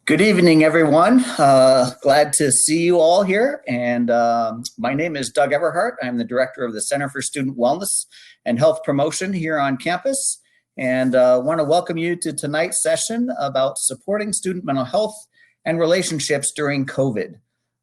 Good evening, everyone. Glad to see you all here. And my name is Doug Everhart. I'm the director of the Center for Student Wellness and Health Promotion here on campus. And want to welcome you to tonight's session about supporting student mental health and relationships during COVID.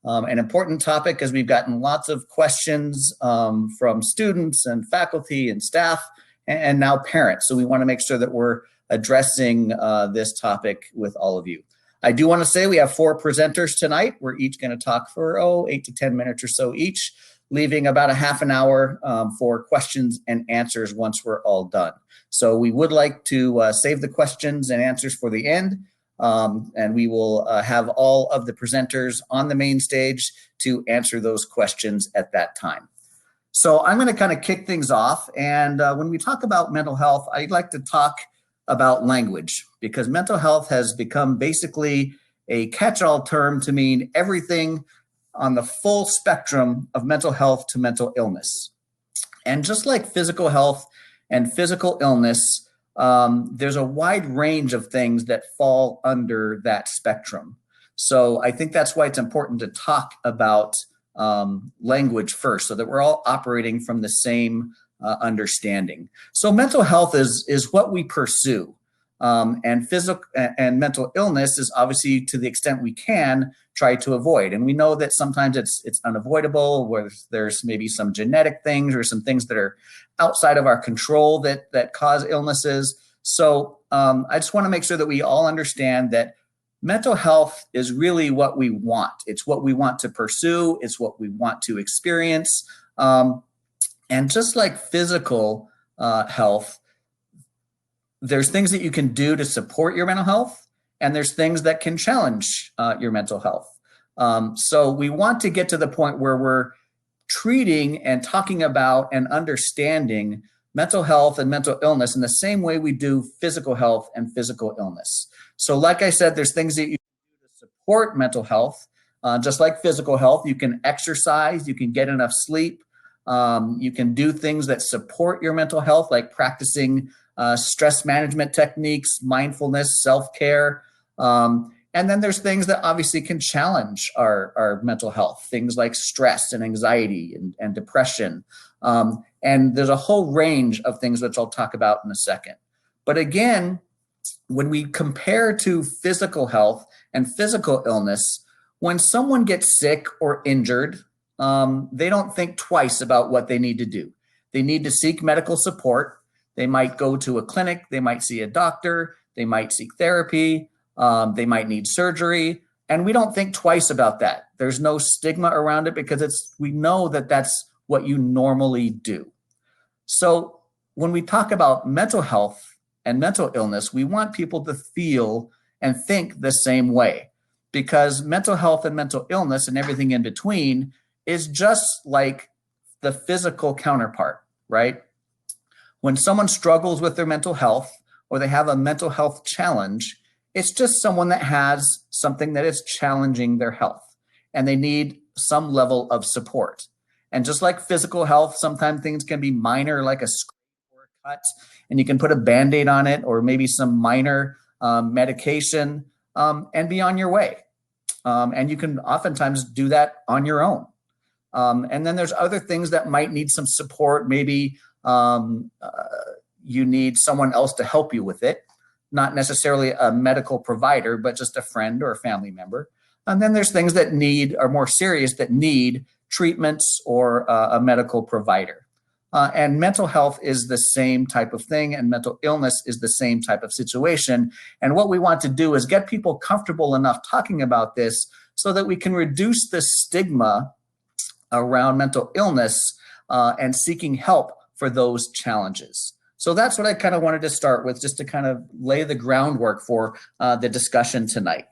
An important topic as we've gotten lots of questions from students and faculty and staff and now parents. So we want to make sure that we're addressing this topic with all of you. I do want to say we have 4 presenters tonight. We're each going to talk for 8 to 10 minutes or so each, leaving about a half an hour for questions and answers once we're all done. So we would like to save the questions and answers for the end, and we will have all of the presenters on the main stage to answer those questions at that time. So I'm going to kind of kick things off, and when we talk about mental health, I'd like to talk about language, because mental health has become basically a catch-all term to mean everything on the full spectrum of mental health to mental illness. And just like physical health and physical illness, there's a wide range of things that fall under that spectrum. So I think that's why it's important to talk about language first, so that we're all operating from the same understanding. So mental health is what we pursue, and physical and mental illness is obviously, to the extent we can, try to avoid. And we know that sometimes it's unavoidable, where there's maybe some genetic things or some things that are outside of our control that cause illnesses. So I just want to make sure that we all understand that mental health is really what we want. It's what we want to pursue. It's what we want to experience. And just like physical health, there's things that you can do to support your mental health, and there's things that can challenge your mental health. So we want to get to the point where we're treating and talking about and understanding mental health and mental illness in the same way we do physical health and physical illness. So like I said, there's things that you can do to support mental health. Just like physical health, you can exercise, you can get enough sleep. You can do things that support your mental health, like practicing stress management techniques, mindfulness, self-care. And then there's things that obviously can challenge our mental health, things like stress and anxiety and depression. And there's a whole range of things which I'll talk about in a second. But again, when we compare to physical health and physical illness, when someone gets sick or injured, they don't think twice about what they need to do. They need to seek medical support. They might go to a clinic. They might see a doctor. They might seek therapy. They might need surgery. And we don't think twice about that. There's no stigma around it because we know that that's what you normally do. So when we talk about mental health and mental illness, we want people to feel and think the same way, because mental health and mental illness and everything in between is just like the physical counterpart, right? When someone struggles with their mental health or they have a mental health challenge, it's just someone that has something that is challenging their health, and they need some level of support. And just like physical health, sometimes things can be minor, like a scrape or a cut, and you can put a Band-Aid on it, or maybe some minor medication, and be on your way. And you can oftentimes do that on your own. And then there's other things that might need some support. Maybe you need someone else to help you with it, not necessarily a medical provider, but just a friend or a family member. And then there's things that are more serious, that need treatments or a medical provider. And mental health is the same type of thing, and mental illness is the same type of situation. And what we want to do is get people comfortable enough talking about this so that we can reduce the stigma around mental illness and seeking help for those challenges. So that's what I kind of wanted to start with, just to kind of lay the groundwork for the discussion tonight.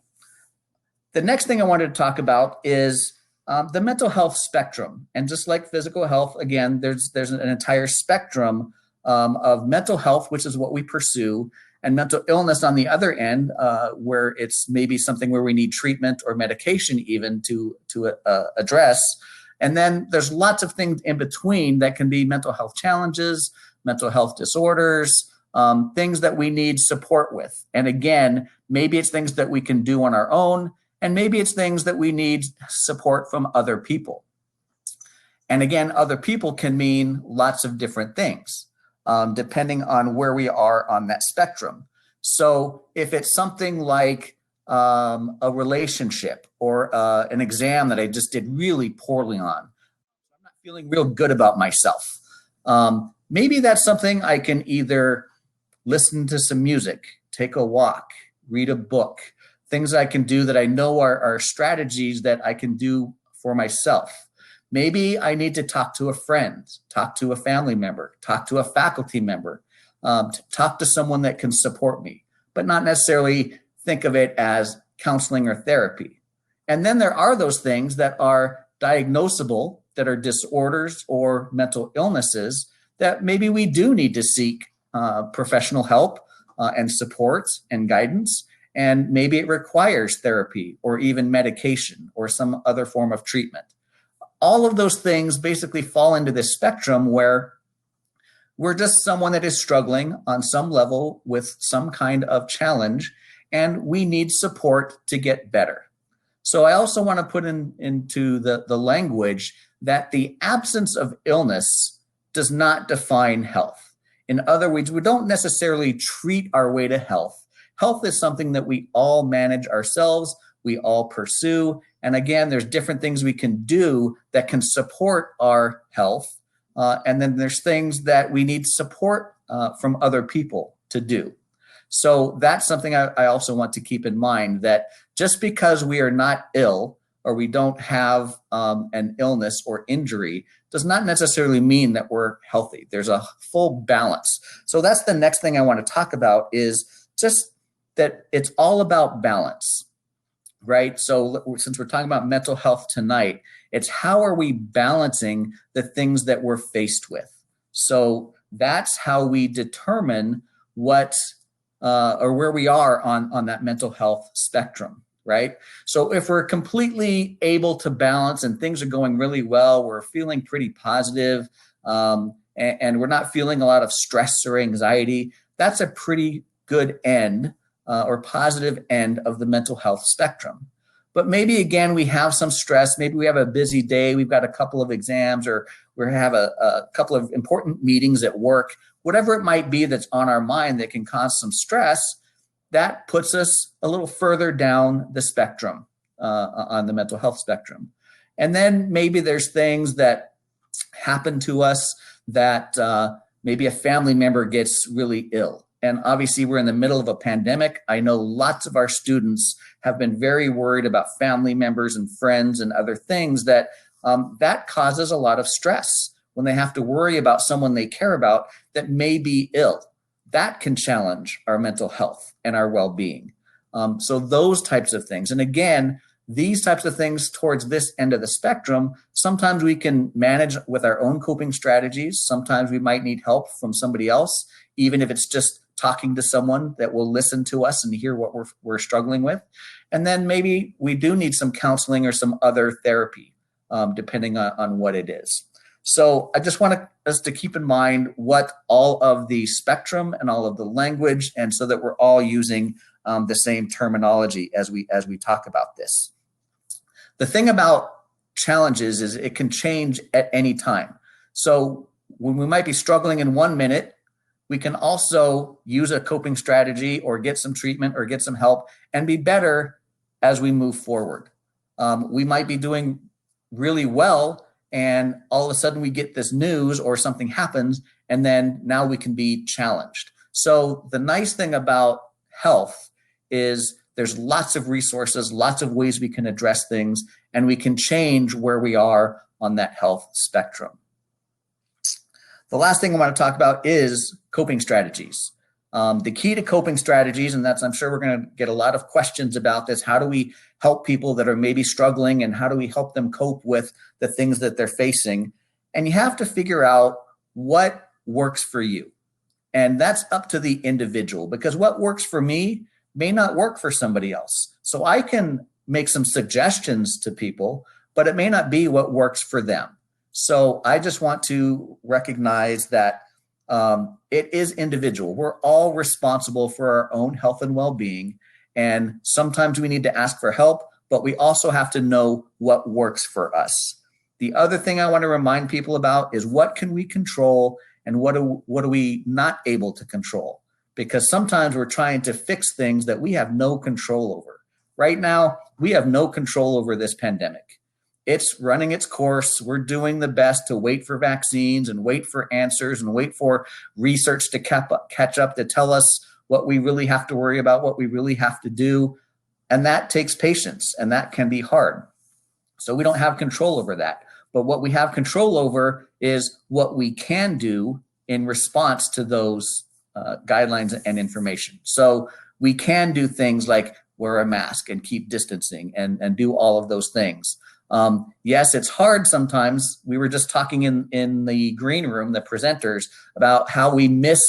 The next thing I wanted to talk about is the mental health spectrum. And just like physical health, again, there's an entire spectrum of mental health, which is what we pursue, and mental illness on the other end, where it's maybe something where we need treatment or medication even to address. And then there's lots of things in between that can be mental health challenges, mental health disorders, things that we need support with. And again, maybe it's things that we can do on our own, and maybe it's things that we need support from other people. And again, other people can mean lots of different things, depending on where we are on that spectrum. So if it's something like a relationship or an exam that I just did really poorly on, I'm not feeling real good about myself. Maybe that's something I can either listen to some music, take a walk, read a book, things I can do that I know are strategies that I can do for myself. Maybe I need to talk to a friend, talk to a family member, talk to a faculty member, talk to someone that can support me, but not necessarily think of it as counseling or therapy. And then there are those things that are diagnosable, that are disorders or mental illnesses that maybe we do need to seek professional help and support and guidance. And maybe it requires therapy or even medication or some other form of treatment. All of those things basically fall into this spectrum where we're just someone that is struggling on some level with some kind of challenge, and we need support to get better. So I also want to put into the language that the absence of illness does not define health. In other words, we don't necessarily treat our way to health. Health is something that we all manage ourselves, we all pursue. And again, there's different things we can do that can support our health. And then there's things that we need support from other people to do. So that's something I also want to keep in mind, that just because we are not ill or we don't have an illness or injury does not necessarily mean that we're healthy. There's a full balance. So that's the next thing I want to talk about, is just that it's all about balance, right? So since we're talking about mental health tonight, it's how are we balancing the things that we're faced with? So that's how we determine what or where we are on that mental health spectrum, right? So if we're completely able to balance and things are going really well, we're feeling pretty positive, and we're not feeling a lot of stress or anxiety, that's a pretty good end or positive end of the mental health spectrum. But maybe, again, we have some stress. Maybe we have a busy day. We've got a couple of exams, or we have a couple of important meetings at work. Whatever it might be that's on our mind that can cause some stress, that puts us a little further down the spectrum, on the mental health spectrum. And then maybe there's things that happen to us that maybe a family member gets really ill. And obviously we're in the middle of a pandemic. I know lots of our students have been very worried about family members and friends and other things that causes a lot of stress when they have to worry about someone they care about that may be ill. That can challenge our mental health and our well-being. So those types of things. And again, these types of things towards this end of the spectrum, sometimes we can manage with our own coping strategies. Sometimes we might need help from somebody else, even if it's just talking to someone that will listen to us and hear what we're struggling with. And then maybe we do need some counseling or some other therapy, depending on what it is. So I just want us to keep in mind what all of the spectrum and all of the language, and so that we're all using the same terminology as we talk about this. The thing about challenges is it can change at any time. So when we might be struggling in 1 minute, we can also use a coping strategy or get some treatment or get some help and be better as we move forward. We might be doing really well, and all of a sudden we get this news or something happens, and then now we can be challenged. So the nice thing about health is there's lots of resources, lots of ways we can address things, and we can change where we are on that health spectrum. The last thing I want to talk about is coping strategies. The key to coping strategies, and I'm sure we're going to get a lot of questions about this. How do we help people that are maybe struggling, and how do we help them cope with the things that they're facing? And you have to figure out what works for you. And that's up to the individual, because what works for me may not work for somebody else. So I can make some suggestions to people, but it may not be what works for them. So I just want to recognize that it is individual. We're all responsible for our own health and well-being. And sometimes we need to ask for help, but we also have to know what works for us. The other thing I want to remind people about is what can we control and what are we not able to control? Because sometimes we're trying to fix things that we have no control over. Right now, we have no control over this pandemic. It's running its course. We're doing the best to wait for vaccines and wait for answers and wait for research to catch up to tell us what we really have to worry about, what we really have to do. And that takes patience, and that can be hard. So we don't have control over that. But what we have control over is what we can do in response to those guidelines and information. So we can do things like wear a mask and keep distancing and do all of those things. Yes, it's hard sometimes. We were just talking in the green room, the presenters, about how we miss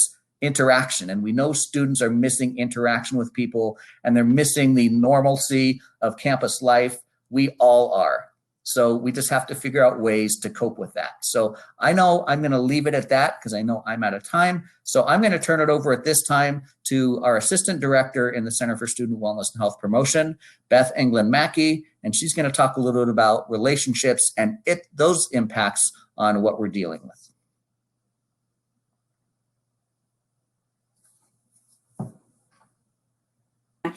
interaction. And we know students are missing interaction with people and they're missing the normalcy of campus life. We all are. So we just have to figure out ways to cope with that. So I know I'm going to leave it at that because I know I'm out of time. So I'm going to turn it over at this time to our Assistant Director in the Center for Student Wellness and Health Promotion, Beth Englund Mackey, and she's going to talk a little bit about relationships and those impacts on what we're dealing with.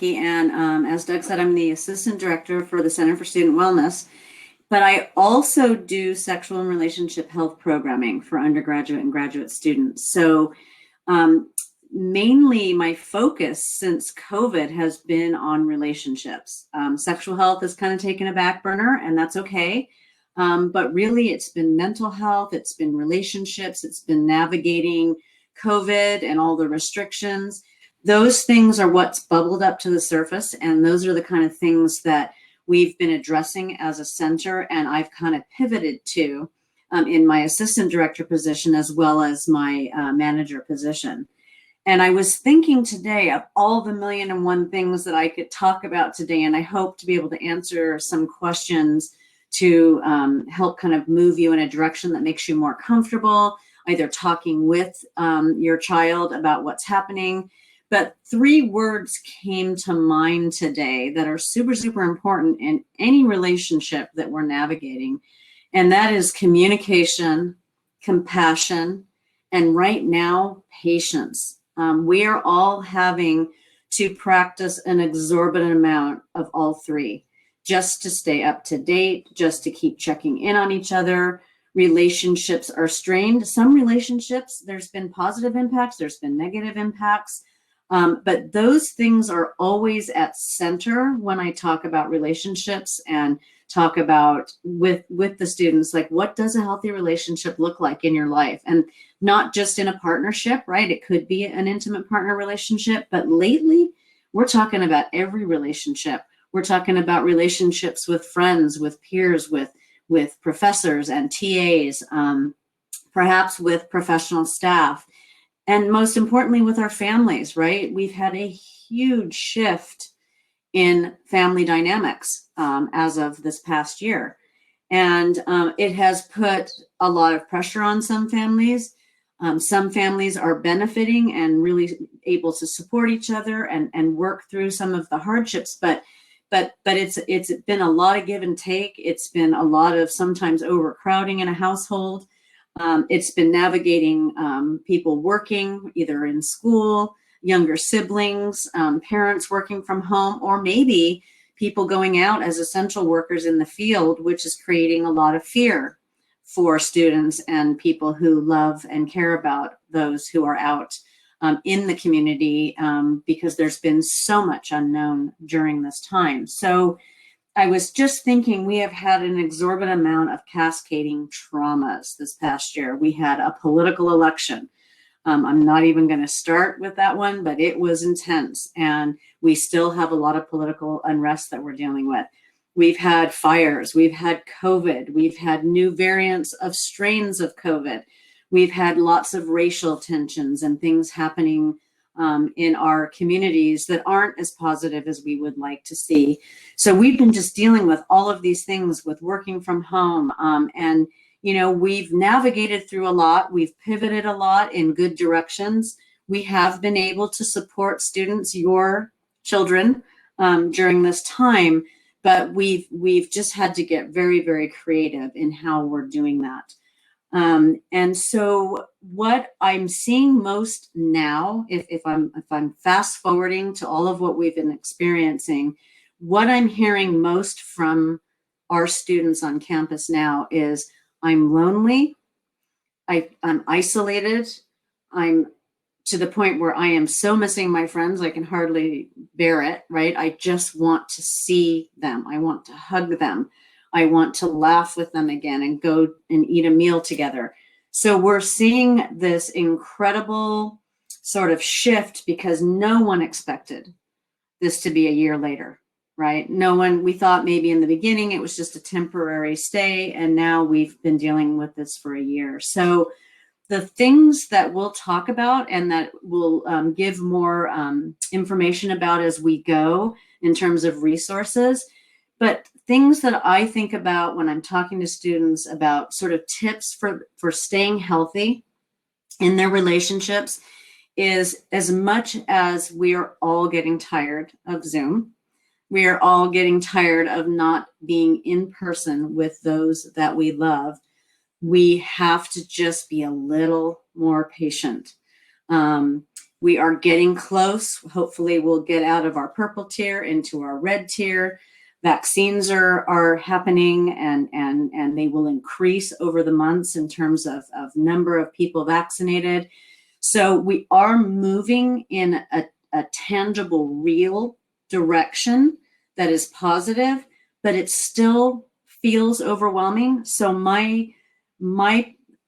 And as Doug said, I'm the Assistant Director for the Center for Student Wellness, but I also do sexual and relationship health programming for undergraduate and graduate students. So mainly my focus since COVID has been on relationships. Sexual health has kind of taken a back burner, and that's okay. But really it's been mental health, it's been relationships, it's been navigating COVID and all the restrictions. Those things are what's bubbled up to the surface, and those are the kind of things that we've been addressing as a center, and I've kind of pivoted to in my assistant director position as well as my manager position. And I was thinking today of all the 1,000,001 things that I could talk about today, and I hope to be able to answer some questions to help kind of move you in a direction that makes you more comfortable, either talking with your child about what's happening. But 3 words came to mind today that are super, super important in any relationship that we're navigating. And that is communication, compassion, and right now, patience. We are all having to practice an exorbitant amount of all 3, just to stay up to date, just to keep checking in on each other. Relationships are strained. Some relationships, there's been positive impacts, there's been negative impacts. But those things are always at center when I talk about relationships and talk about with the students, like what does a healthy relationship look like in your life? And not just in a partnership, right? It could be an intimate partner relationship, but lately we're talking about every relationship. We're talking about relationships with friends, with peers, with professors and TAs, perhaps with professional staff. And most importantly, with our families, right? We've had a huge shift in family dynamics as of this past year. And it has put a lot of pressure on some families. Some families are benefiting and really able to support each other and work through some of the hardships. But it's been a lot of give and take. It's been a lot of sometimes overcrowding in a household. It's been navigating people working either in school, younger siblings, parents working from home, or maybe people going out as essential workers in the field, which is creating a lot of fear for students and people who love and care about those who are out in the community because there's been so much unknown during this time. So I was just thinking we have had an exorbitant amount of cascading traumas this past year. We had a political election. I'm not even going to start with that one, but it was intense. And we still have a lot of political unrest that we're dealing with. We've had fires. We've had COVID. We've had new variants of strains of COVID. We've had lots of racial tensions and things happening in our communities that aren't as positive as we would like to see. So we've been just dealing with all of these things with working from home and we've navigated through a lot. We've pivoted a lot in good directions. We have been able to support students, your children, during this time, but we've just had to get very, very creative in how we're doing that. And so what I'm seeing most now, if I'm fast forwarding to all of what we've been experiencing, what I'm hearing most from our students on campus now is, I'm lonely, I'm isolated, I'm to the point where I am so missing my friends, I can hardly bear it, right? I just want to see them. I want to hug them. I want to laugh with them again and go and eat a meal together. So we're seeing this incredible sort of shift because no one expected this to be a year later, right? No one, we thought maybe in the beginning it was just a temporary stay, and now we've been dealing with this for a year. So the things that we'll talk about and that we'll give more information about as we go in terms of resources, but things that I think about when I'm talking to students about sort of tips for staying healthy in their relationships is, as much as we are all getting tired of Zoom, we are all getting tired of not being in person with those that we love, we have to just be a little more patient. We are getting close. Hopefully we'll get out of our purple tier into our red tier. Vaccines are happening, and they will increase over the months in terms of number of people vaccinated. So we are moving in a tangible, real direction that is positive, but it still feels overwhelming. So my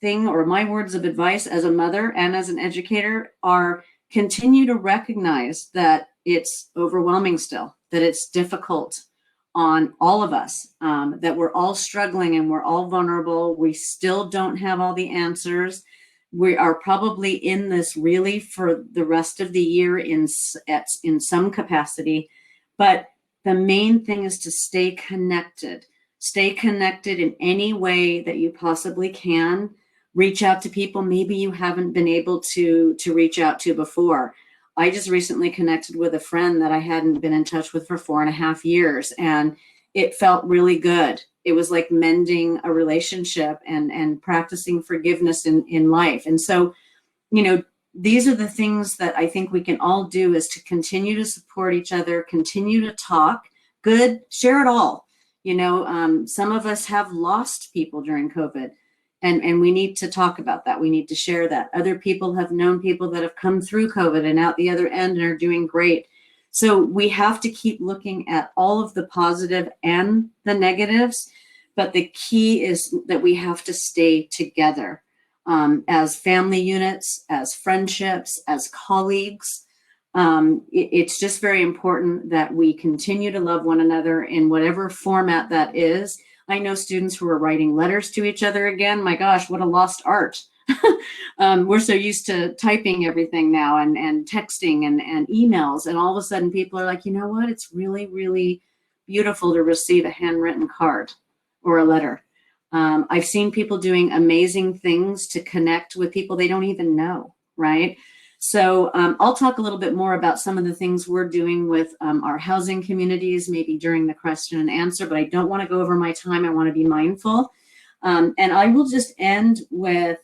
thing, or my words of advice as a mother and as an educator, are continue to recognize that it's overwhelming still, that it's difficult on all of us, that we're all struggling and we're all vulnerable. We still don't have all the answers. We are probably in this really for the rest of the year in some capacity, but the main thing is to stay connected. Stay connected in any way that you possibly can. Reach out to people maybe you haven't been able to reach out to before. I just recently connected with a friend that I hadn't been in touch with for 4.5 years, and it felt really good. It was like mending a relationship and practicing forgiveness in life. And so, these are the things that I think we can all do, is to continue to support each other, continue to talk, good, share it all. Some of us have lost people during COVID, and we need to talk about that. We need to share that. Other people have known people that have come through COVID and out the other end and are doing great. So we have to keep looking at all of the positive and the negatives, but the key is that we have to stay together as family units, as friendships, as colleagues. It's just very important that we continue to love one another in whatever format that is. I know students who are writing letters to each other again. My gosh, what a lost art. We're so used to typing everything now and texting and emails, and all of a sudden people are like, you know what? It's really, really beautiful to receive a handwritten card or a letter. I've seen people doing amazing things to connect with people they don't even know, right? So I'll talk a little bit more about some of the things we're doing with our housing communities, maybe during the question and answer, but I don't want to go over my time. I want to be mindful. And I will just end with,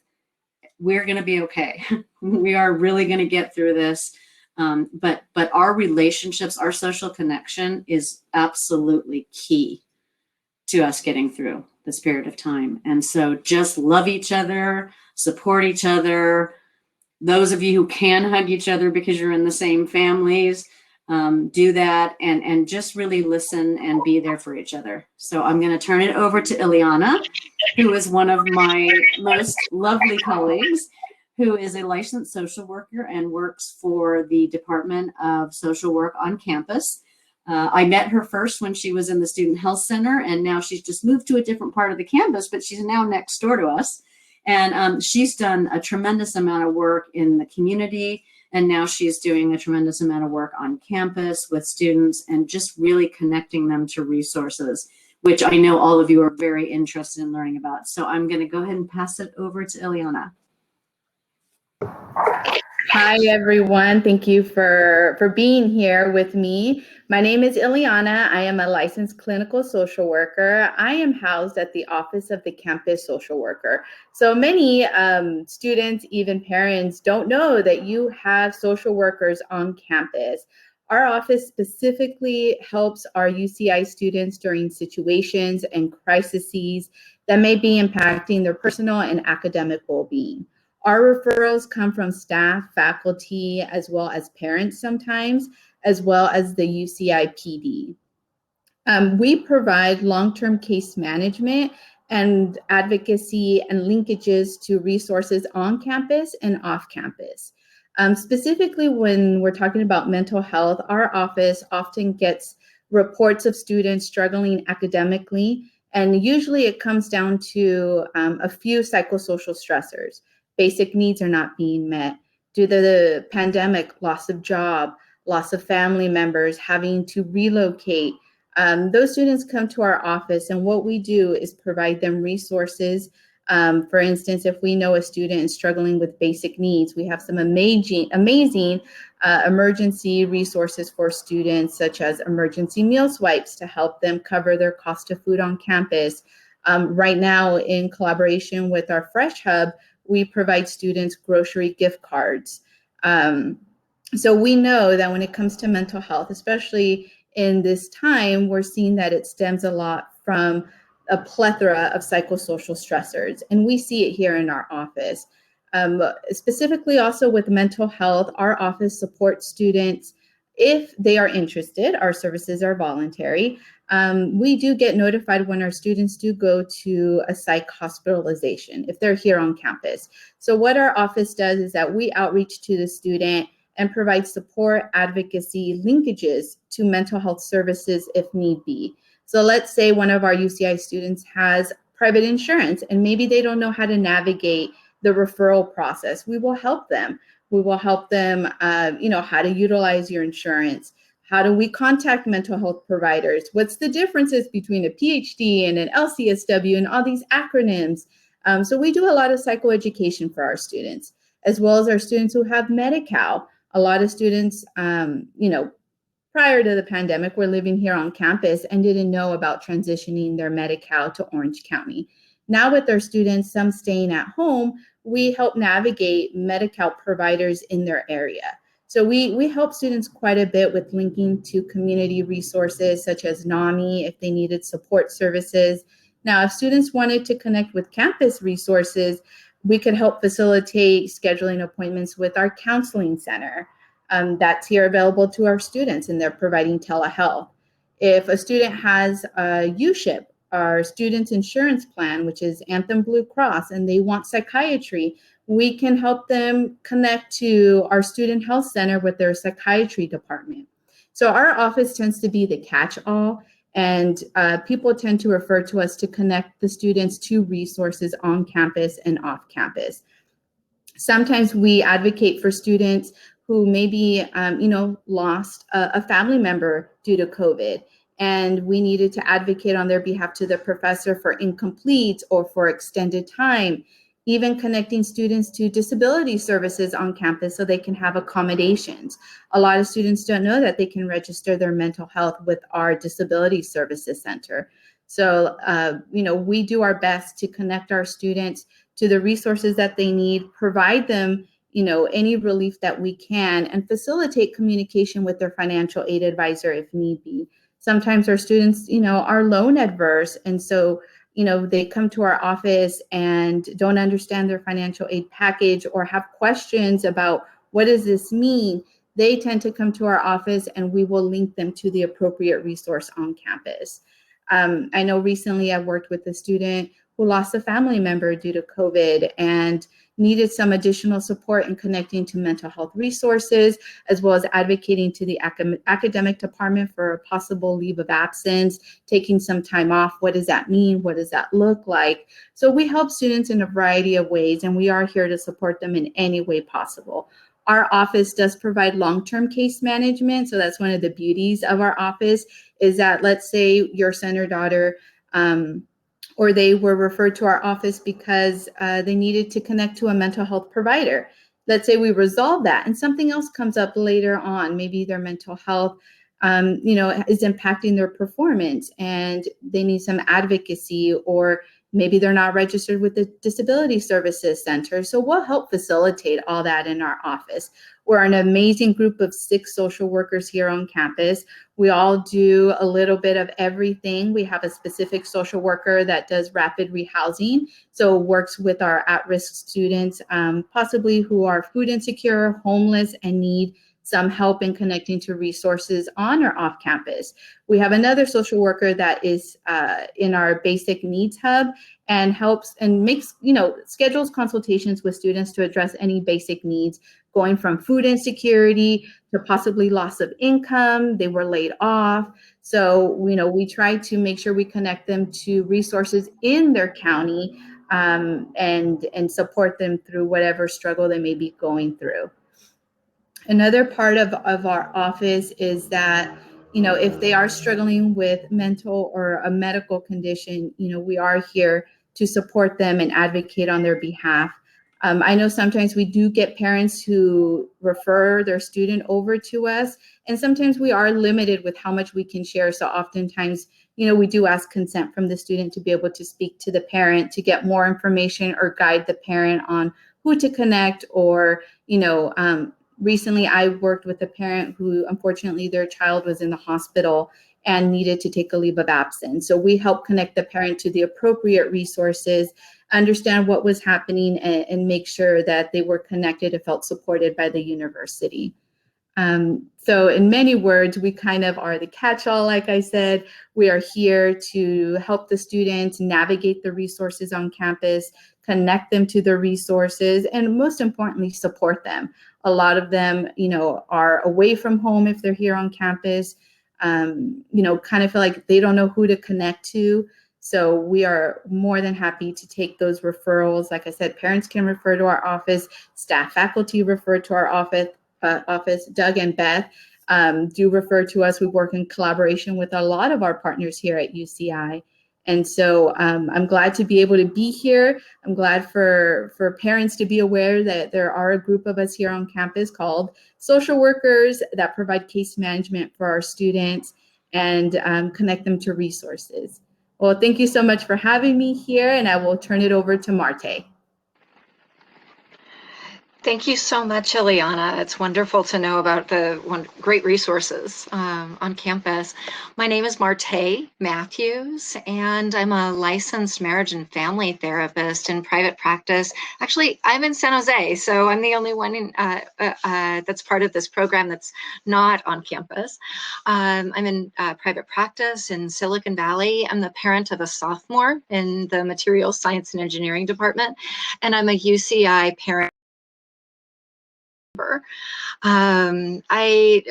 we're going to be okay. We are really going to get through this. But our relationships, our social connection is absolutely key to us getting through this period of time. And so just love each other, support each other. Those of you who can hug each other because you're in the same families, do that, and just really listen and be there for each other. So I'm going to turn it over to Ileana, who is one of my most lovely colleagues, who is a licensed social worker and works for the Department of Social Work on campus. I met her first when she was in the Student Health Center, and now she's just moved to a different part of the campus, but she's now next door to us. And she's done a tremendous amount of work in the community, and now she's doing a tremendous amount of work on campus with students and just really connecting them to resources. which I know all of you are very interested in learning about. So I'm going to go ahead and pass it over to Ileana. Hi, everyone. Thank you for being here with me. My name is Ileana. I am a licensed clinical social worker. I am housed at the Office of the Campus Social Worker. So many students, even parents, don't know that you have social workers on campus. Our office specifically helps our UCI students during situations and crises that may be impacting their personal and academic well-being. Our referrals come from staff, faculty, as well as parents sometimes, as well as the UCI PD. We provide long-term case management and advocacy and linkages to resources on campus and off campus. Specifically, when we're talking about mental health, our office often gets reports of students struggling academically, and usually it comes down to a few psychosocial stressors. Basic needs are not being met due to the pandemic, loss of job, loss of family members, having to relocate. Those students come to our office, and what we do is provide them resources. For instance, if we know a student is struggling with basic needs, we have some amazing emergency resources for students, such as emergency meal swipes to help them cover their cost of food on campus. Right now, in collaboration with our Fresh Hub, we provide students grocery gift cards. So we know that when it comes to mental health, especially in this time, we're seeing that it stems a lot from a plethora of psychosocial stressors, and we see it here in our office. Specifically also with mental health, our office supports students if they are interested. Our services are voluntary. We do get notified when our students do go to a psych hospitalization if they're here on campus. So what our office does is that we outreach to the student and provide support, advocacy, linkages to mental health services if need be. So let's say one of our UCI students has private insurance and maybe they don't know how to navigate the referral process. We will help them. We will help them, how to utilize your insurance. How do we contact mental health providers? What's the differences between a PhD and an LCSW and all these acronyms? So we do a lot of psychoeducation for our students, as well as our students who have Medi-Cal. A lot of students, prior to the pandemic, were living here on campus and didn't know about transitioning their Medi-Cal to Orange County. Now with our students, some staying at home, we help navigate Medi-Cal providers in their area. So we help students quite a bit with linking to community resources such as NAMI if they needed support services. Now, if students wanted to connect with campus resources, we could help facilitate scheduling appointments with our counseling center. That's here available to our students, and they're providing telehealth. If a student has a USHIP, our students insurance plan, which is Anthem Blue Cross, and they want psychiatry, we can help them connect to our student health center with their psychiatry department. So our office tends to be the catch-all, and people tend to refer to us to connect the students to resources on campus and off campus. Sometimes we advocate for students who maybe, lost a family member due to COVID, and we needed to advocate on their behalf to the professor for incomplete or for extended time, even connecting students to disability services on campus so they can have accommodations. A lot of students don't know that they can register their mental health with our Disability Services Center. So, we do our best to connect our students to the resources that they need, provide them any relief that we can, and facilitate communication with their financial aid advisor if need be. Sometimes our students, are loan adverse, and so, they come to our office and don't understand their financial aid package or have questions about what does this mean. They tend to come to our office and we will link them to the appropriate resource on campus. I know recently I worked with a student who lost a family member due to COVID and needed some additional support in connecting to mental health resources, as well as advocating to the academic department for a possible leave of absence, taking some time off. What does that mean? What does that look like? So we help students in a variety of ways, and we are here to support them in any way possible. Our office does provide long-term case management. So that's one of the beauties of our office, is that let's say your son or daughter or they were referred to our office because they needed to connect to a mental health provider. Let's say we resolve that and something else comes up later on, maybe their mental health is impacting their performance and they need some advocacy, or maybe they're not registered with the Disability Services Center. So we'll help facilitate all that in our office. We're an amazing group of 6 social workers here on campus. We all do a little bit of everything. We have a specific social worker that does rapid rehousing, so works with our at-risk students, possibly who are food insecure, homeless, and need some help in connecting to resources on or off campus. We have another social worker that is in our basic needs hub and helps and makes, schedules consultations with students to address any basic needs, going from food insecurity to possibly loss of income. They were laid off. So, we try to make sure we connect them to resources in their county and support them through whatever struggle they may be going through. Another part of our office is that, if they are struggling with mental or a medical condition, we are here to support them and advocate on their behalf. I know sometimes we do get parents who refer their student over to us, and sometimes we are limited with how much we can share. So oftentimes, we do ask consent from the student to be able to speak to the parent to get more information or guide the parent on who to connect, or, recently, I worked with a parent who, unfortunately, their child was in the hospital and needed to take a leave of absence. So we helped connect the parent to the appropriate resources, understand what was happening, and make sure that they were connected and felt supported by the university. So in many words, we kind of are the catch-all, like I said. We are here to help the students navigate the resources on campus, connect them to the resources, and most importantly, support them. A lot of them, are away from home if they're here on campus, kind of feel like they don't know who to connect to. So we are more than happy to take those referrals. Like I said, parents can refer to our office, staff, faculty refer to our office. Doug and Beth do refer to us. We work in collaboration with a lot of our partners here at UCI. And so I'm glad to be able to be here. I'm glad for parents to be aware that there are a group of us here on campus called social workers that provide case management for our students and connect them to resources. Well, thank you so much for having me here, and I will turn it over to Marte. Thank you so much, Ileana. It's wonderful to know about the great resources on campus. My name is Marte Matthews, and I'm a licensed marriage and family therapist in private practice. Actually, I'm in San Jose, so I'm the only one that's part of this program that's not on campus. I'm in private practice in Silicon Valley. I'm the parent of a sophomore in the materials science and engineering department, and I'm a UCI parent. I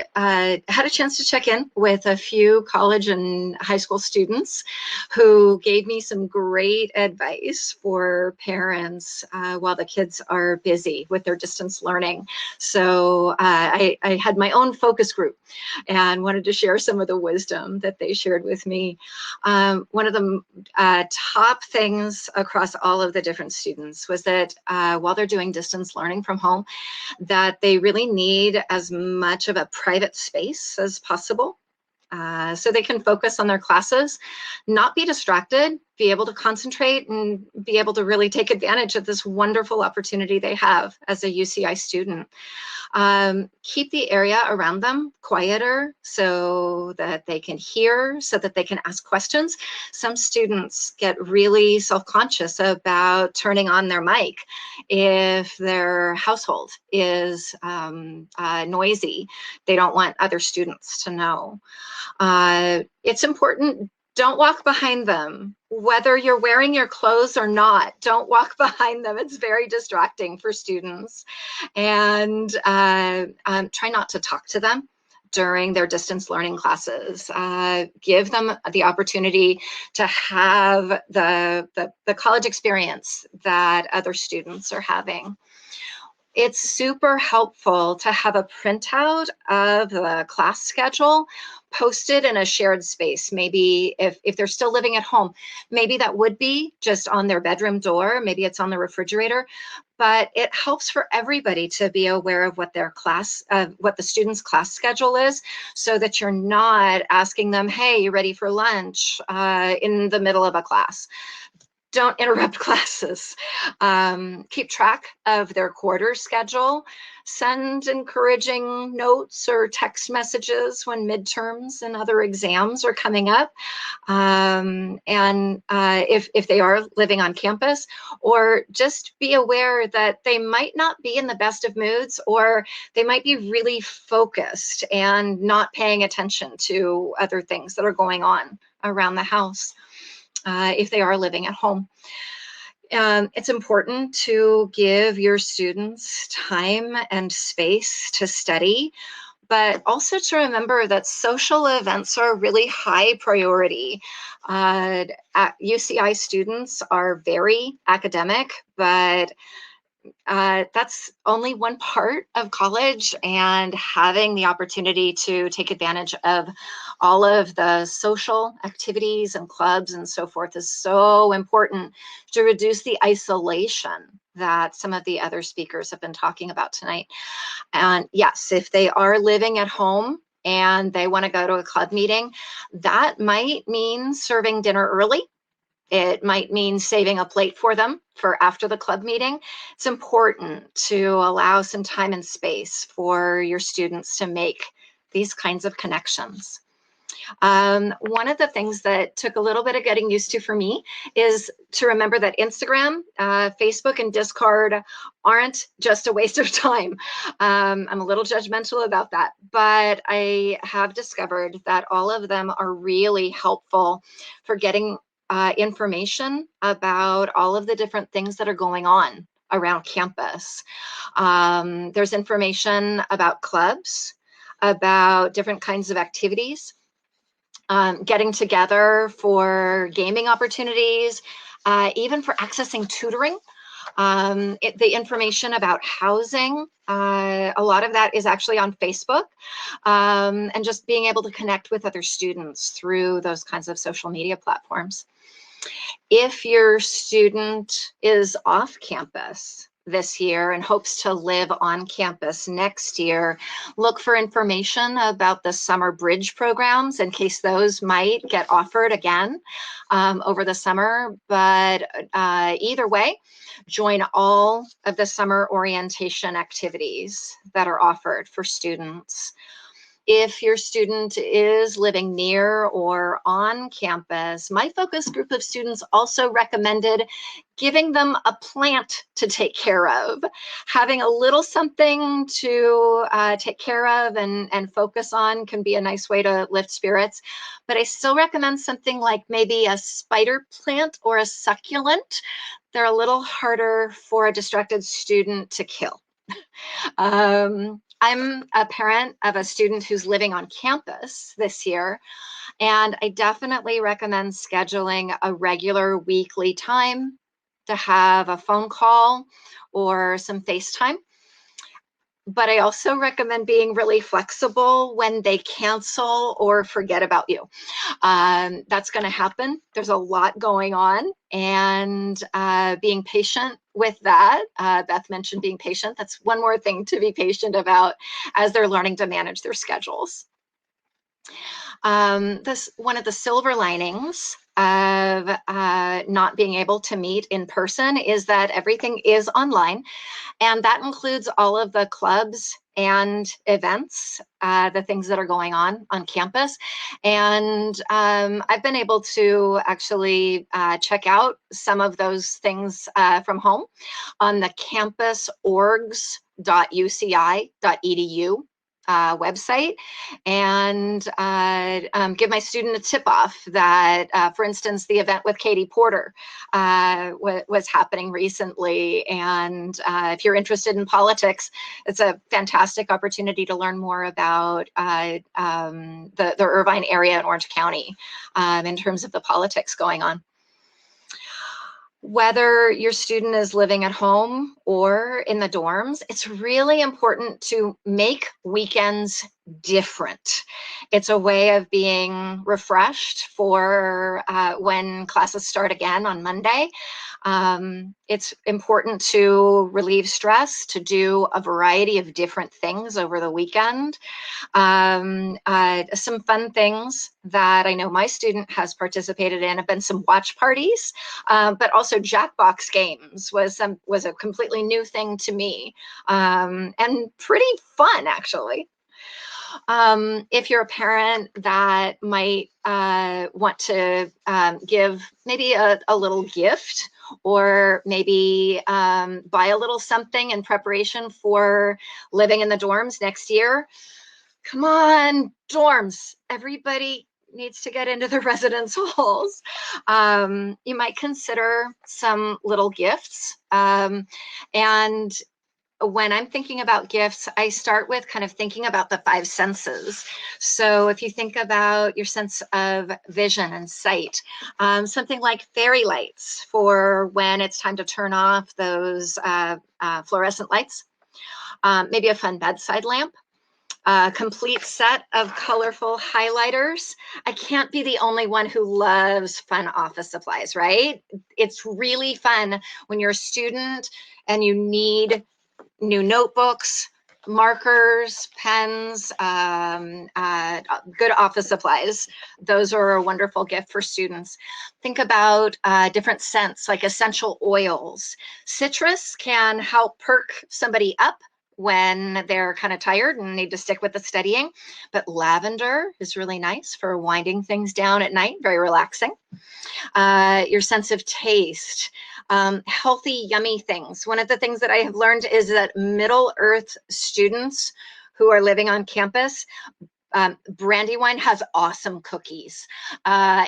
had a chance to check in with a few college and high school students who gave me some great advice for parents while the kids are busy with their distance learning. So I had my own focus group and wanted to share some of the wisdom that they shared with me. One of the top things across all of the different students was that while they're doing distance learning from home, that they really need as much of a private space as possible so they can focus on their classes, not be distracted, be able to concentrate, and be able to really take advantage of this wonderful opportunity they have as a UCI student. Keep the area around them quieter so that they can hear, so that they can ask questions. Some students get really self-conscious about turning on their mic if their household is noisy. They don't want other students to know. It's important. Don't walk behind them. Whether you're wearing your clothes or not, don't walk behind them. It's very distracting for students. And try not to talk to them during their distance learning classes. Give them the opportunity to have the college experience that other students are having. it's super helpful to have a printout of the class schedule posted in a shared space. Maybe if they're still living at home, maybe that would be just on their bedroom door, maybe it's on the refrigerator, but it helps for everybody to be aware of what their class, what the student's class schedule is, so that you're not asking them, hey, you ready for lunch in the middle of a class. Don't interrupt classes. Keep track of their quarter schedule. Send encouraging notes or text messages when midterms and other exams are coming up. If they are living on campus, or just be aware that they might not be in the best of moods, or they might be really focused and not paying attention to other things that are going on around the house. If they are living at home. It's important to give your students time and space to study, but also to remember that social events are a really high priority. UCI students are very academic, but that's only one part of college, and having the opportunity to take advantage of all of the social activities and clubs and so forth is so important to reduce the isolation that some of the other speakers have been talking about tonight. And yes, if they are living at home and they want to go to a club meeting, that might mean serving dinner early. It might mean saving a plate for them for after the club meeting. It's important to allow some time and space for your students to make these kinds of connections. One of the things that took a little bit of getting used to for me is to remember that Instagram, Facebook, and Discord aren't just a waste of time. I'm a little judgmental about that, but I have discovered that all of them are really helpful for getting information about all of the different things that are going on around campus. There's information about clubs, about different kinds of activities, getting together for gaming opportunities, even for accessing tutoring. The information about housing, a lot of that is actually on Facebook, and just being able to connect with other students through those kinds of social media platforms. If your student is off campus this year and hopes to live on campus next year, look for information about the summer bridge programs in case those might get offered again over the summer. But either way, join all of the summer orientation activities that are offered for students. If your student is living near or on campus, my focus group of students also recommended giving them a plant to take care of. Having a little something to take care of and focus on can be a nice way to lift spirits, but I still recommend something like maybe a spider plant or a succulent. They're a little harder for a distracted student to kill. I'm a parent of a student who's living on campus this year, and I definitely recommend scheduling a regular weekly time to have a phone call or some FaceTime. But I also recommend being really flexible when they cancel or forget about you. That's going to happen. There's a lot going on, and being patient with that. Beth mentioned being patient. That's one more thing to be patient about as they're learning to manage their schedules. This one of the silver linings of not being able to meet in person is that everything is online, and that includes all of the clubs and events, the things that are going on campus. And I've been able to actually check out some of those things from home on the campusorgs.uci.edu website, and give my student a tip off that, for instance, the event with Katie Porter was happening recently. And if you're interested in politics, it's a fantastic opportunity to learn more about the Irvine area in Orange County in terms of the politics going on. Whether your student is living at home or in the dorms, it's really important to make weekends different. It's a way of being refreshed for when classes start again on Monday. It's important to relieve stress, to do a variety of different things over the weekend. Some fun things that I know my student has participated in have been some watch parties, but also Jackbox games was a completely new thing to me, and pretty fun actually. If you're a parent that might want to give maybe a little gift, or maybe buy a little something in preparation for living in the dorms next year, come on, dorms. Everybody needs to get into the residence halls. You might consider some little gifts. And when I'm thinking about gifts, I start with kind of thinking about the five senses. So if you think about your sense of vision and sight, something like fairy lights for when it's time to turn off those fluorescent lights, maybe a fun bedside lamp, a complete set of colorful highlighters. I can't be the only one who loves fun office supplies, right? It's really fun when you're a student and you need new notebooks, markers, pens, good office supplies. Those are a wonderful gift for students. Think about different scents like essential oils. Citrus can help perk somebody up when they're kind of tired and need to stick with the studying, but lavender is really nice for winding things down at night, very relaxing. Your sense of taste, healthy, yummy things. One of the things that I have learned is that Middle Earth students who are living on campus, Brandywine has awesome cookies.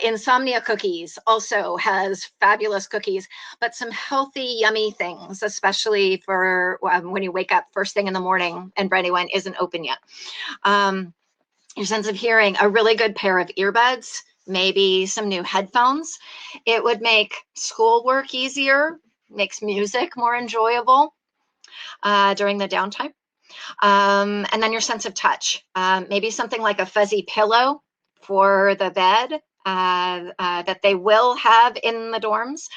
Insomnia Cookies also has fabulous cookies, but some healthy, yummy things, especially for when you wake up first thing in the morning and Brandywine isn't open yet. Your sense of hearing, a really good pair of earbuds, maybe some new headphones. It would make schoolwork easier, makes music more enjoyable during the downtime. And then your sense of touch, maybe something like a fuzzy pillow for the bed that they will have in the dorms,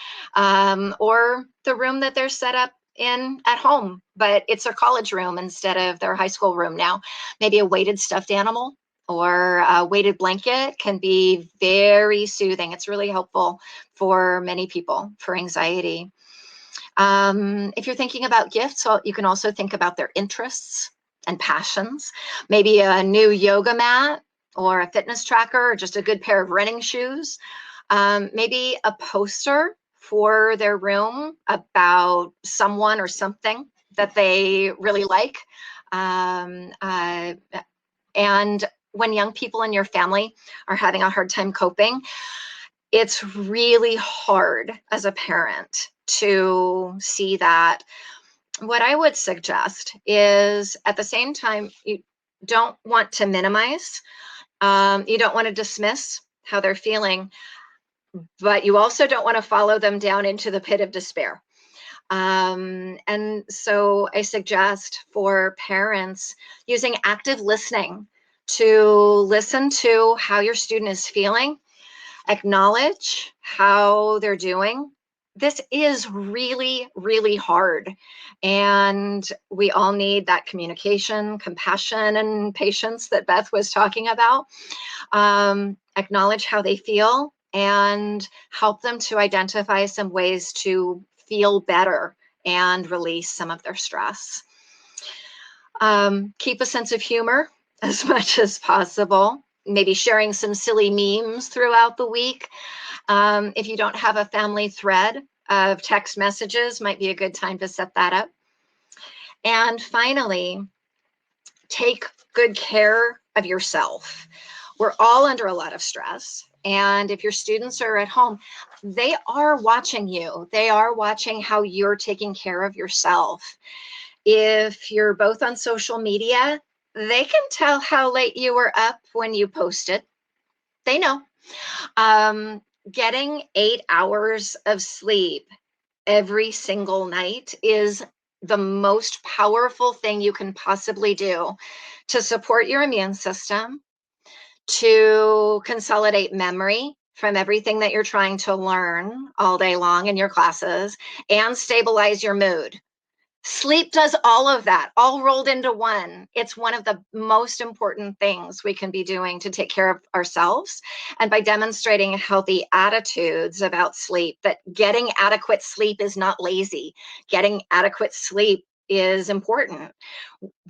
or the room that they're set up in at home, but it's a college room instead of their high school room now. Maybe a weighted stuffed animal or a weighted blanket can be very soothing. It's really helpful for many people for anxiety. If you're thinking about gifts, you can also think about their interests and passions. Maybe a new yoga mat or a fitness tracker, or just a good pair of running shoes. Maybe a poster for their room about someone or something that they really like. And when young people in your family are having a hard time coping, it's really hard as a parent to see that. What I would suggest is, at the same time, you don't want to minimize, you don't want to dismiss how they're feeling, but you also don't want to follow them down into the pit of despair. And so I suggest for parents using active listening to listen to how your student is feeling, acknowledge how they're doing. This is really, really hard. And we all need that communication, compassion, and patience that Beth was talking about. Acknowledge how they feel and help them to identify some ways to feel better and release some of their stress. Keep a sense of humor as much as possible. Maybe sharing some silly memes throughout the week. If you don't have a family thread of text messages, might be a good time to set that up. And finally, take good care of yourself. We're all under a lot of stress. And if your students are at home, they are watching you. They are watching how you're taking care of yourself. If you're both on social media, they can tell how late you were up when you posted. They know. Getting 8 hours of sleep every single night is the most powerful thing you can possibly do to support your immune system, to consolidate memory from everything that you're trying to learn all day long in your classes, and stabilize your mood. Sleep does all of that, all rolled into one. It's one of the most important things we can be doing to take care of ourselves. And by demonstrating healthy attitudes about sleep, that getting adequate sleep is not lazy. Getting adequate sleep is important.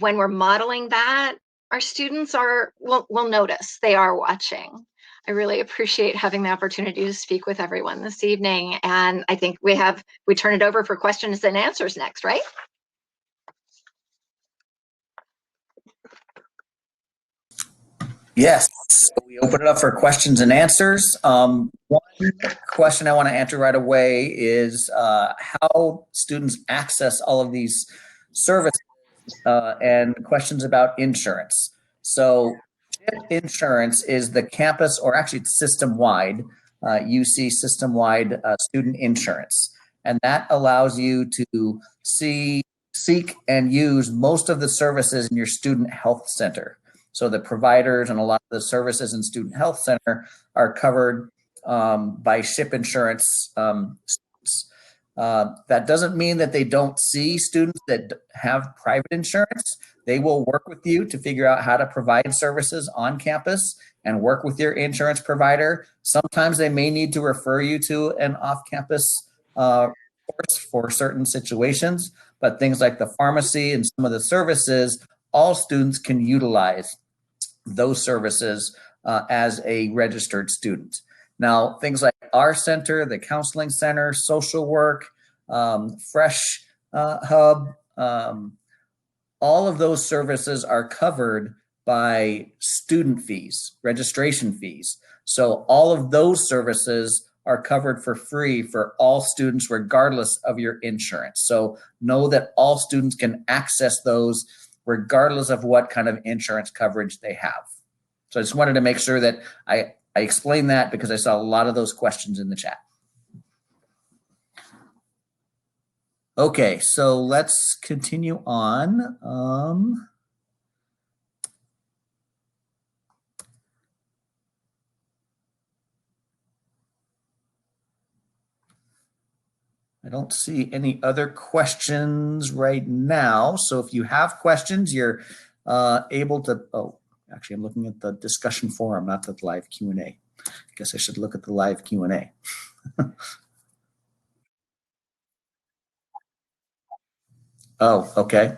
When we're modeling that, our students will notice, they are watching. I really appreciate having the opportunity to speak with everyone this evening. And I think we turn it over for questions and answers next, right? Yes, so we open it up for questions and answers. One question I want to answer right away is how students access all of these services and questions about insurance. So CHIP insurance is the campus, or actually it's system-wide, UC system-wide student insurance. And that allows you to seek and use most of the services in your student health center. So the providers and a lot of the services in student health center are covered by CHIP insurance students. That doesn't mean that they don't see students that have private insurance. They will work with you to figure out how to provide services on campus and work with your insurance provider. Sometimes they may need to refer you to an off-campus course for certain situations, but things like the pharmacy and some of the services, all students can utilize those services as a registered student. Now, things like our center, the counseling center, social work, Fresh Hub, all of those services are covered by student fees, registration fees. So all of those services are covered for free for all students, regardless of your insurance. So know that all students can access those regardless of what kind of insurance coverage they have. So I just wanted to make sure that I explained that, because I saw a lot of those questions in the chat. Okay, so let's continue on. I don't see any other questions right now. So if you have questions, you're able to, oh, actually I'm looking at the discussion forum, not the live Q&A. I guess I should look at the live Q&A. Oh, okay.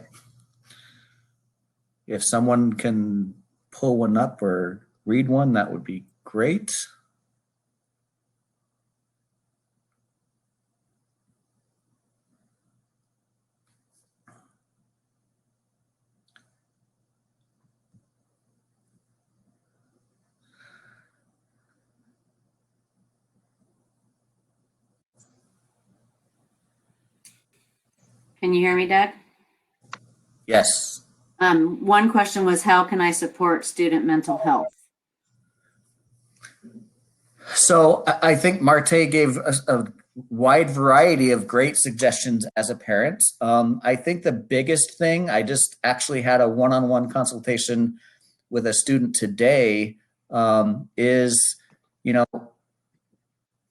If someone can pull one up or read one, that would be great. Can you hear me, Doug? Yes. One question was, how can I support student mental health? So I think Marte gave a wide variety of great suggestions as a parent. I think the biggest thing, I just actually had a one-on-one consultation with a student today, is, you know,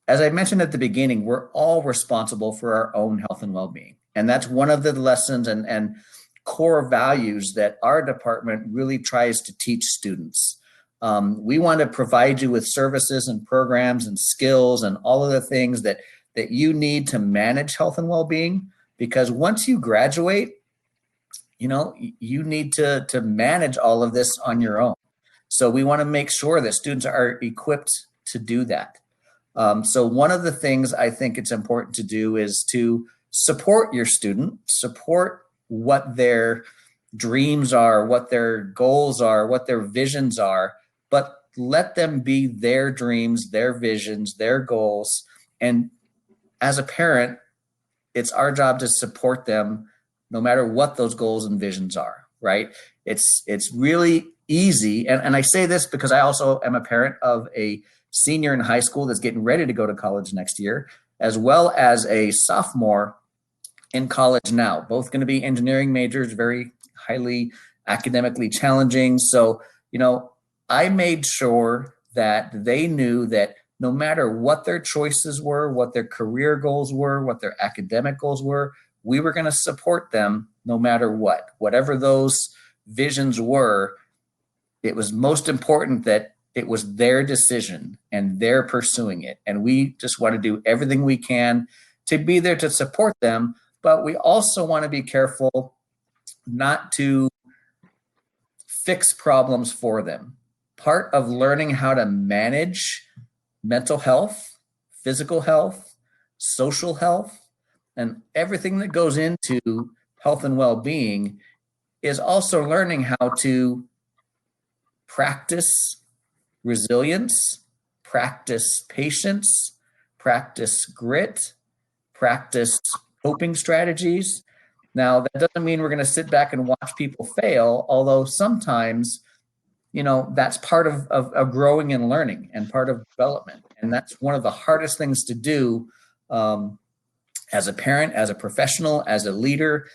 as I mentioned at the beginning, we're all responsible for our own health and well-being. And that's one of the lessons and core values that our department really tries to teach students. We want to provide you with services and programs and skills and all of the things that you need to manage health and well-being, because once you graduate, you know, you need to manage all of this on your own. So we want to make sure that students are equipped to do that. So one of the things I think it's important to do is to support your student, support what their dreams are, what their goals are, what their visions are, but let them be their dreams, their visions, their goals. And as a parent, it's our job to support them no matter what those goals and visions are, right? It's really easy. And I say this because I also am a parent of a senior in high school that's getting ready to go to college next year. as well as a sophomore in college now. Both going to be engineering majors, very highly academically challenging. So, I made sure that they knew that no matter what their choices were, what their career goals were, what their academic goals were, we were going to support them no matter what. Whatever those visions were, it was most important that it was their decision and they're pursuing it. And we just want to do everything we can to be there to support them. But we also want to be careful not to fix problems for them. Part of learning how to manage mental health, physical health, social health, and everything that goes into health and well-being is also learning how to practice resilience, practice patience, practice grit, practice coping strategies. Now, that doesn't mean we're going to sit back and watch people fail, although sometimes, that's part of growing and learning and part of development. And that's one of the hardest things to do as a parent, as a professional, as a leader.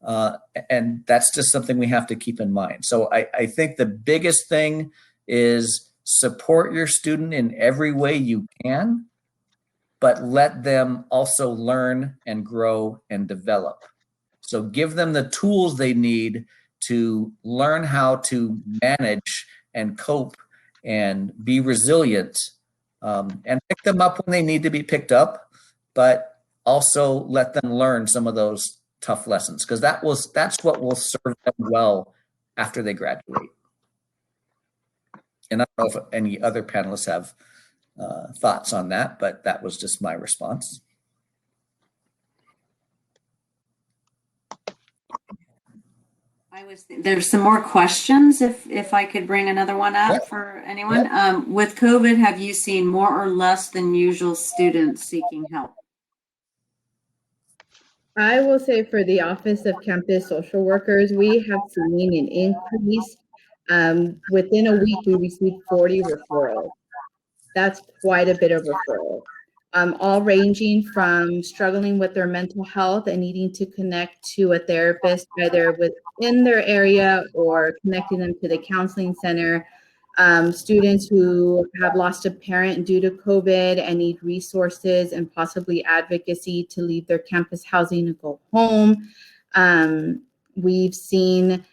And that's just something we have to keep in mind. So I think the biggest thing is support your student in every way you can, but let them also learn and grow and develop. So give them the tools they need to learn how to manage and cope and be resilient, and pick them up when they need to be picked up, but also let them learn some of those tough lessons, because that's what will serve them well after they graduate. And I don't know if any other panelists have thoughts on that, but that was just my response. There's some more questions if I could bring another one up. Yeah. For anyone. Yeah. With COVID, have you seen more or less than usual students seeking help? I will say for the Office of Campus Social Workers, we have seen an increase. Within a week, we received 40 referrals. That's quite a bit of referrals. All ranging from struggling with their mental health and needing to connect to a therapist either within their area or connecting them to the counseling center. Students who have lost a parent due to COVID and need resources and possibly advocacy to leave their campus housing and go home. We've seen,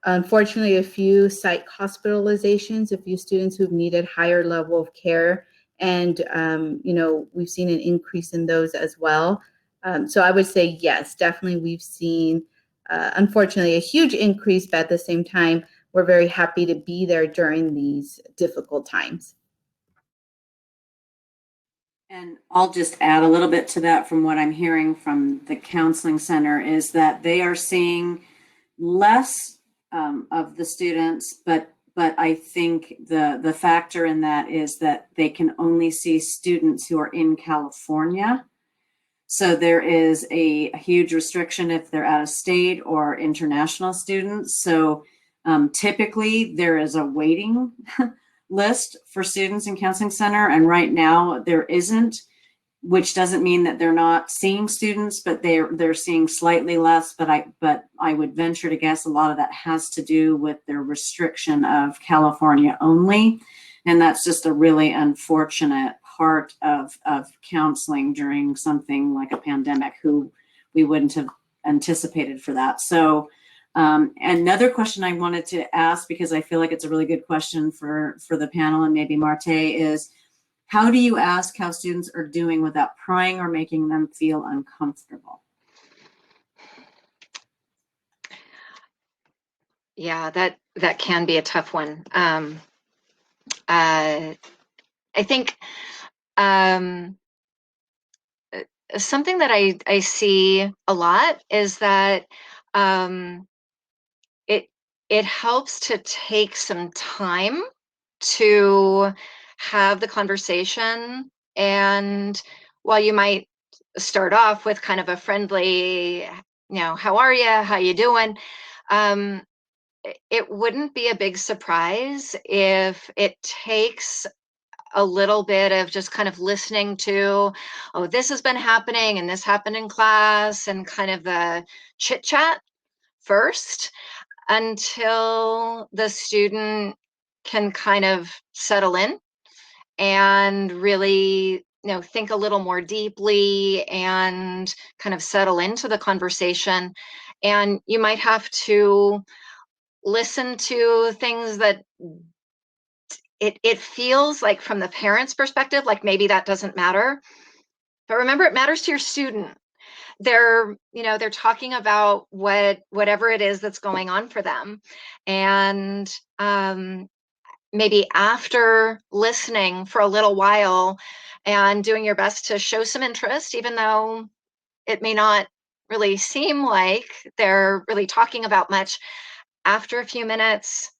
unfortunately, a few psych hospitalizations, a few students who've needed higher level of care. And, we've seen an increase in those as well. So I would say, yes, definitely we've seen, unfortunately, a huge increase, but at the same time, we're very happy to be there during these difficult times. And I'll just add a little bit to that from what I'm hearing from the counseling center is that they are seeing less of the students, but I think the factor in that is that they can only see students who are in California. So there is a huge restriction if they're out of state or international students. So typically there is a waiting list for students in counseling center. And right now there isn't, which doesn't mean that they're not seeing students, but they're seeing slightly less. But I would venture to guess a lot of that has to do with their restriction of California only. And that's just a really unfortunate part of counseling during something like a pandemic, who we wouldn't have anticipated for that. So another question I wanted to ask, because I feel like it's a really good question for the panel and maybe Marte, is how do you ask how students are doing without prying or making them feel uncomfortable? Yeah, that can be a tough one. I think something that I see a lot is that it helps to take some time to have the conversation. And while you might start off with kind of a friendly, how are you? How you doing? It wouldn't be a big surprise if it takes a little bit of just kind of listening to, oh, this has been happening and this happened in class, and kind of the chit chat first until the student can kind of settle in and really, think a little more deeply and kind of settle into the conversation. And you might have to listen to things that it feels like, from the parent's perspective, like maybe that doesn't matter. But remember, it matters to your student. They're talking about whatever it is that's going on for them. And maybe after listening for a little while and doing your best to show some interest, even though it may not really seem like they're really talking about much, after a few minutes,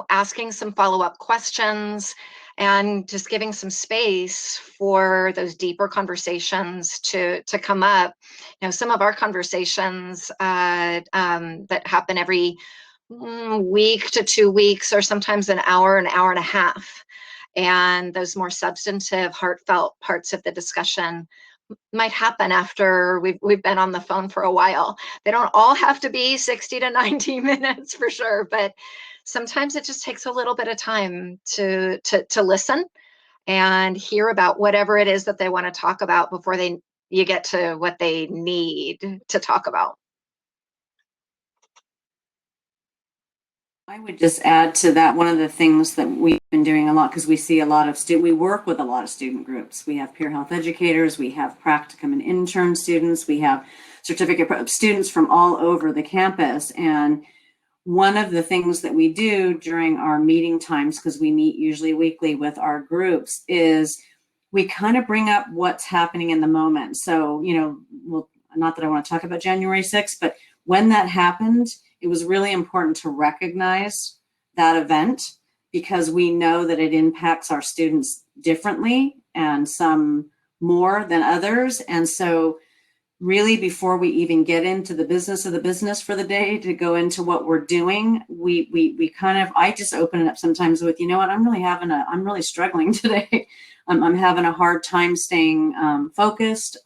asking some follow-up questions and just giving some space for those deeper conversations to come up. Some of our conversations that happen every week to 2 weeks, or sometimes an hour and a half. And those more substantive, heartfelt parts of the discussion might happen after we've been on the phone for a while. They don't all have to be 60 to 90 minutes for sure, but sometimes it just takes a little bit of time to listen and hear about whatever it is that they want to talk about before you get to what they need to talk about. I would just add to that, one of the things that we've been doing a lot, because we see a lot of we work with a lot of student groups. We have peer health educators, we have practicum and intern students, we have certificate students from all over the campus. And one of the things that we do during our meeting times, because we meet usually weekly with our groups, is we kind of bring up what's happening in the moment. So, well, not that I want to talk about January 6th, but when that happened, it was really important to recognize that event, because we know that it impacts our students differently, and some more than others. And so really, before we even get into the business of the business for the day, to go into what we're doing, we kind of, I just open it up sometimes with, what, I'm really struggling today. I'm having a hard time staying focused.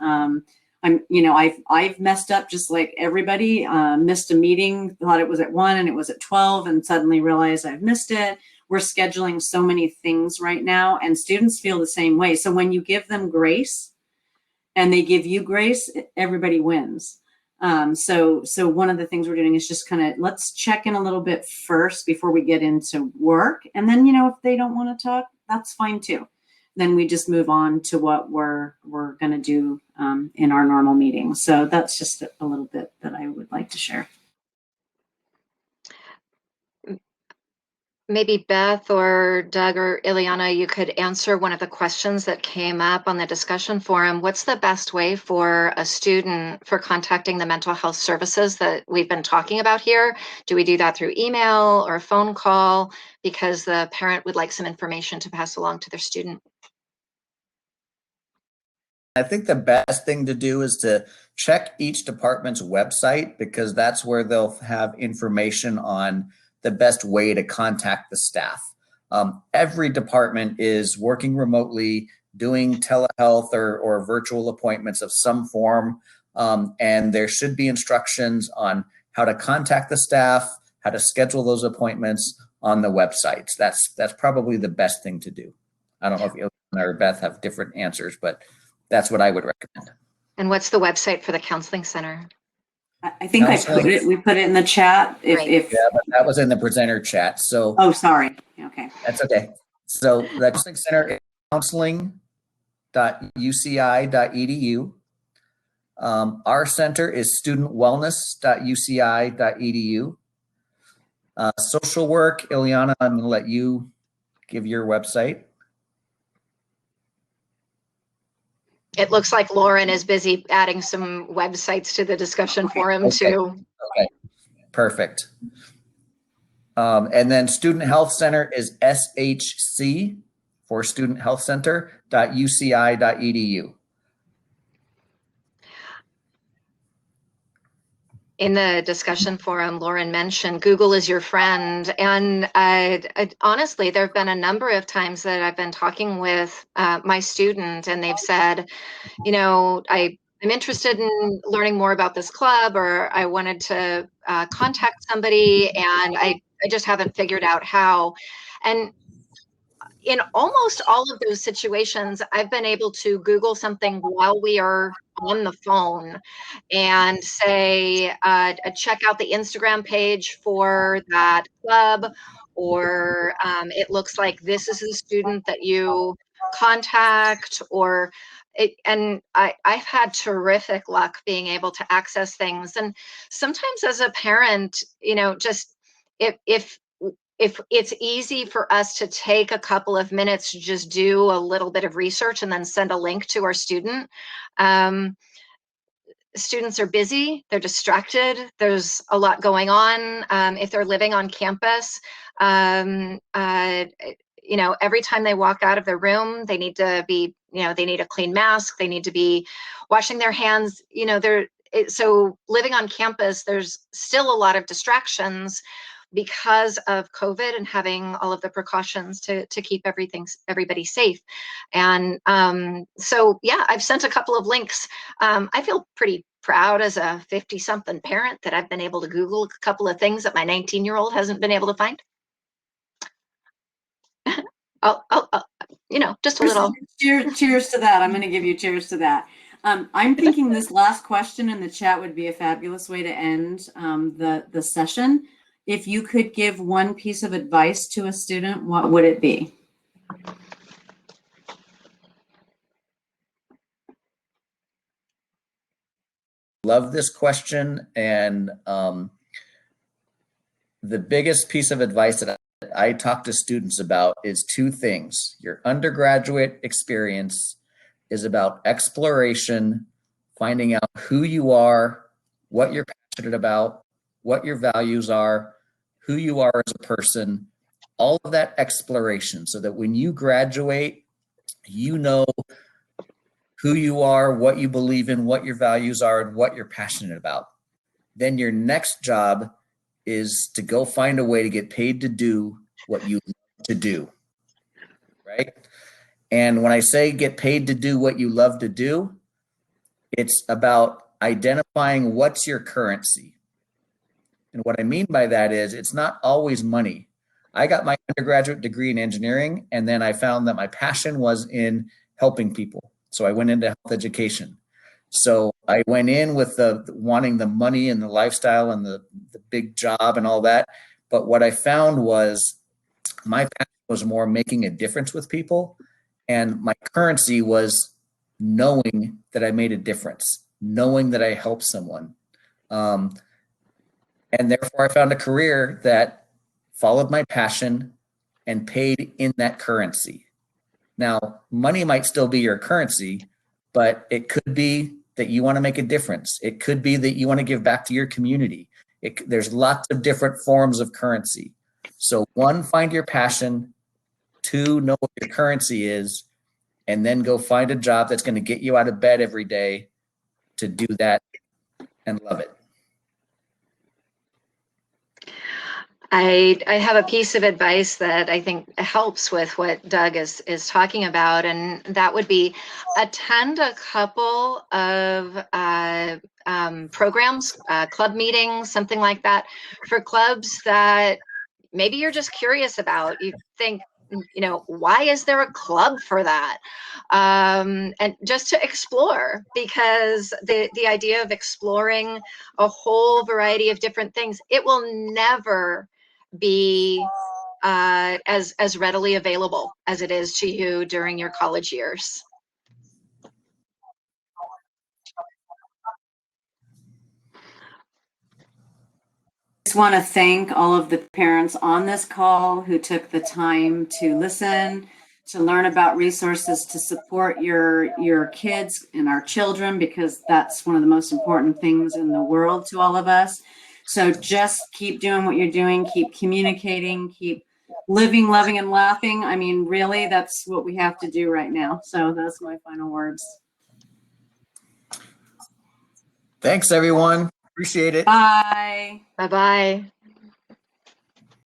I've messed up just like everybody. Missed a meeting, thought it was at 1 and it was at 12, and suddenly realized I've missed it. We're scheduling so many things right now, and students feel the same way. So when you give them grace and they give you grace, everybody wins. So one of the things we're doing is just kind of, let's check in a little bit first before we get into work. And then, if they don't want to talk, that's fine too. Then we just move on to what we're going to do in our normal meeting. So that's just a little bit that I would like to share. Maybe Beth or Doug or Ileana, you could answer one of the questions that came up on the discussion forum. What's the best way for a student for contacting the mental health services that we've been talking about here? Do we do that through email or a phone call because the parent would like some information to pass along to their student? I think the best thing to do is to check each department's website, because that's where they'll have information on the best way to contact the staff. Every department is working remotely, doing telehealth or virtual appointments of some form, and there should be instructions on how to contact the staff, how to schedule those appointments on the websites. That's probably the best thing to do. I don't know if Ilana or Beth have different answers, but that's what I would recommend. And what's the website for the counseling center? I think we put it in the chat. Right. Yeah, but that was in the presenter chat. So oh, sorry. Okay. That's okay. So the counseling center is counseling.uci.edu. Our center is studentwellness.uci.edu. Social work, Ileana, I'm going to let you give your website. It looks like Lauren is busy adding some websites to the discussion forum too. Okay, perfect. And then Student Health Center is SHC for Student Health Center.uci.edu. In the discussion forum, Lauren mentioned Google is your friend. And honestly, there have been a number of times that I've been talking with my student and they've said, you know, I'm interested in learning more about this club, or I wanted to contact somebody and I just haven't figured out how. And in almost all of those situations, I've been able to Google something while we are on the phone and say, check out the Instagram page for that club, or it looks like this is the student that you contact, or I've had terrific luck being able to access things. And sometimes as a parent, you know, just if it's easy for us to take a couple of minutes to just do a little bit of research and then send a link to our student. Students are busy, they're distracted, there's a lot going on. If they're living on campus, you know, every time they walk out of their room, they need to be, you know, they need a clean mask, they need to be washing their hands, you know, so living on campus, there's still a lot of distractions because of COVID and having all of the precautions to keep everybody safe. And so, yeah, I've sent a couple of links. I feel pretty proud as a 50-something parent that I've been able to Google a couple of things that my 19-year-old hasn't been able to find. You know, just a little. Cheers to that. I'm going to give you cheers to that. I'm thinking this last question in the chat would be a fabulous way to end the session. If you could give one piece of advice to a student, what would it be? Love this question. And the biggest piece of advice that I talk to students about is two things. Your undergraduate experience is about exploration, finding out who you are, what you're passionate about, what your values are, who you are as a person, all of that exploration, so that when you graduate, you know who you are, what you believe in, what your values are, and what you're passionate about. Then your next job is to go find a way to get paid to do what you love to do, right? And when I say get paid to do what you love to do, it's about identifying what's your currency. And what I mean by that is it's not always money. I got my undergraduate degree in engineering, and then I found that my passion was in helping people. So I went into health education. So I went in with the wanting the money and the lifestyle and the big job and all that. But what I found was my passion was more making a difference with people. And my currency was knowing that I made a difference, knowing that I helped someone. And therefore I found a career that followed my passion and paid in that currency. Now, money might still be your currency, but it could be that you want to make a difference. It could be that you want to give back to your community. There's lots of different forms of currency. So one, find your passion. Two, know what your currency is, and then go find a job that's going to get you out of bed every day to do that and love it. I have a piece of advice that I think helps with what Doug is talking about, and that would be attend a couple of programs, club meetings, something like that, for clubs that maybe you're just curious about. You think, you know, why is there a club for that? And just to explore, because the idea of exploring a whole variety of different things, it will never be as readily available as it is to you during your college years. I just want to thank all of the parents on this call who took the time to listen, to learn about resources to support your kids and our children, because that's one of the most important things in the world to all of us. So just keep doing what you're doing, keep communicating, keep living, loving, and laughing. I mean, really, that's what we have to do right now. So that's my final words. Thanks, everyone. Appreciate it. Bye. Bye-bye.